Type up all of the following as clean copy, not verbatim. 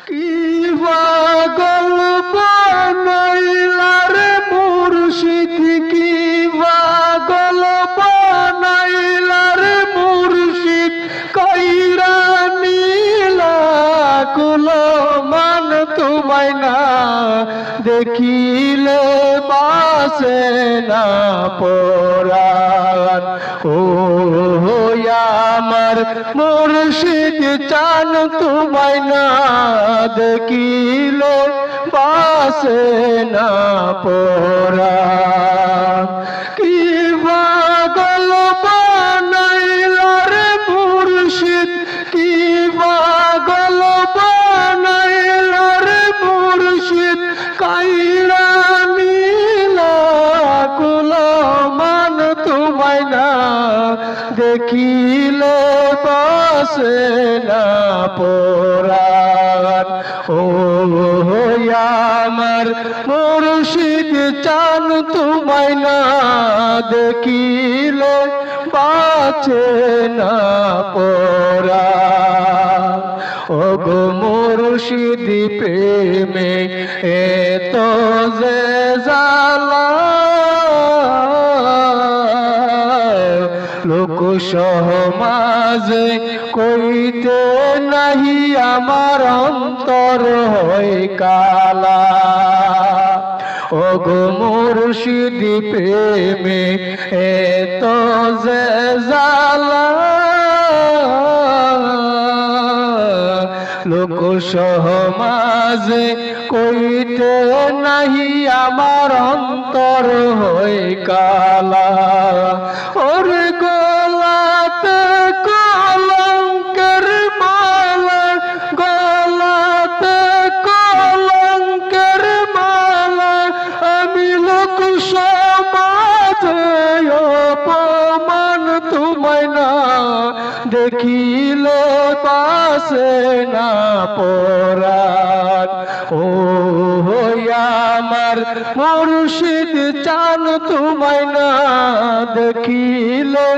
কি পাগল বানাইলা রে মুর্শিদ, কি পাগল বানাইলা রে মুর্শিদ, কইরা নীলা কুলো মান তোমায় না দেখিলে বাসে না পরাণ। ও আমার মুর্শিদ চান তোমায় না দেখিলে বাসে না পরাণ। কি পাগল বানাইলা রে মুর্শিদ, কি পাগল বানাইলা রে মুর্শিদ, কাইরা নীলা কুলো মান তোমায় না দেখিলে বাসে না পরাণ। ও আমার মুর্শিদ চান তোমায় না দেখিলে বাঁচে না পরাণ। ও গো মুর্শিদ প্রেমে এত যে জ্বালা, লোক সমাজে কইতে নাহি আমার অন্তর হয় কালা। ও গো মুর্শিদ প্রেমে এত যে জ্বালা, লোক সমাজে কইতে নাহি আমার অন্তর হয় কালা। ওরে গলাতে কলঙ্কের মালা, গলাতে কলঙ্কের মালা, আমি লোক সমাজে অপমান তোমায় না দেখিলে বাসে না পরাণ। ও আমার মুর্শিদ চান তোমায় না দেখিলে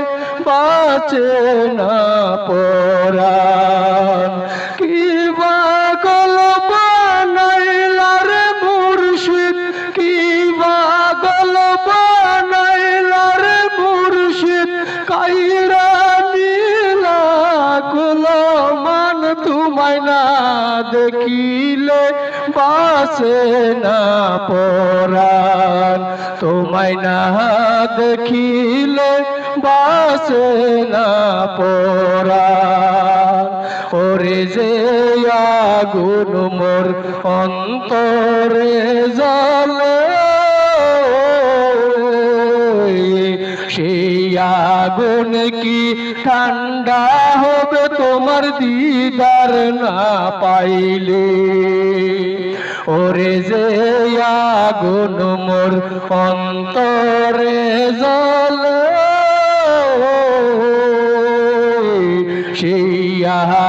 বাঁচে না পরাণ। কি পাগল বানাইলা রে মুর্শিদ, কি পাগল বানাইলা রে মুর্শিদ, কাইরা নীলা কুলো মান তোমায় না দেখিলে বাসে না পরাণ। তোমায় না দেখিলে বাসে না পরাণ। ওরে যে আগুন মোর অন্তরে জ্বলে, সেই আগুন কি ঠান্ডা হবে তোমার দিদার না পাইলে। ওরে যে আগুন মোর অন্তরে জ্বলে, সেই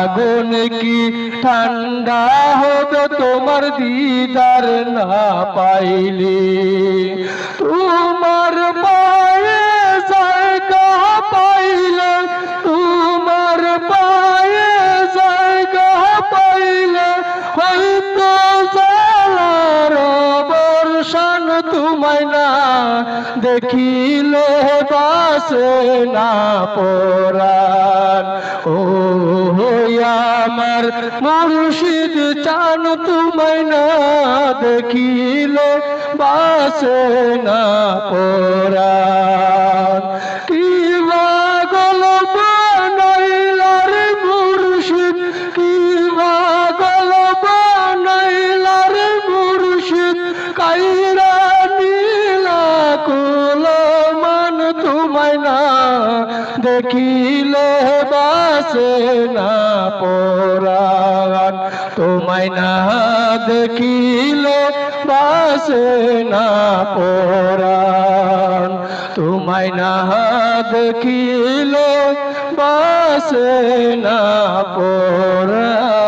আগুন কি ঠান্ডা হবে তোমার দিদার না পাইলে। তোমার পায়ে জায়গা পাইলে, তোমার পায়ে জায়গা পাইলে, হয়তো জালার বর্ষণ তোমায় না দেখিলে বাসে না পরাণ। ও আমার মুর্শিদ চান তোমায় না দেখিলে বাসে না পরাণ। কি পাগল বানাইলা রে মুর্শিদ, কি পাগল বানাইলা রে মুর্শিদ, কাইরা নীলা কুলো মান তোমায় না দেখিলে বাসে না পরাণ। তোমায় না দেখিলে বাসে না পরাণ। তোমায় না দেখিলে বাসে না পরাণ।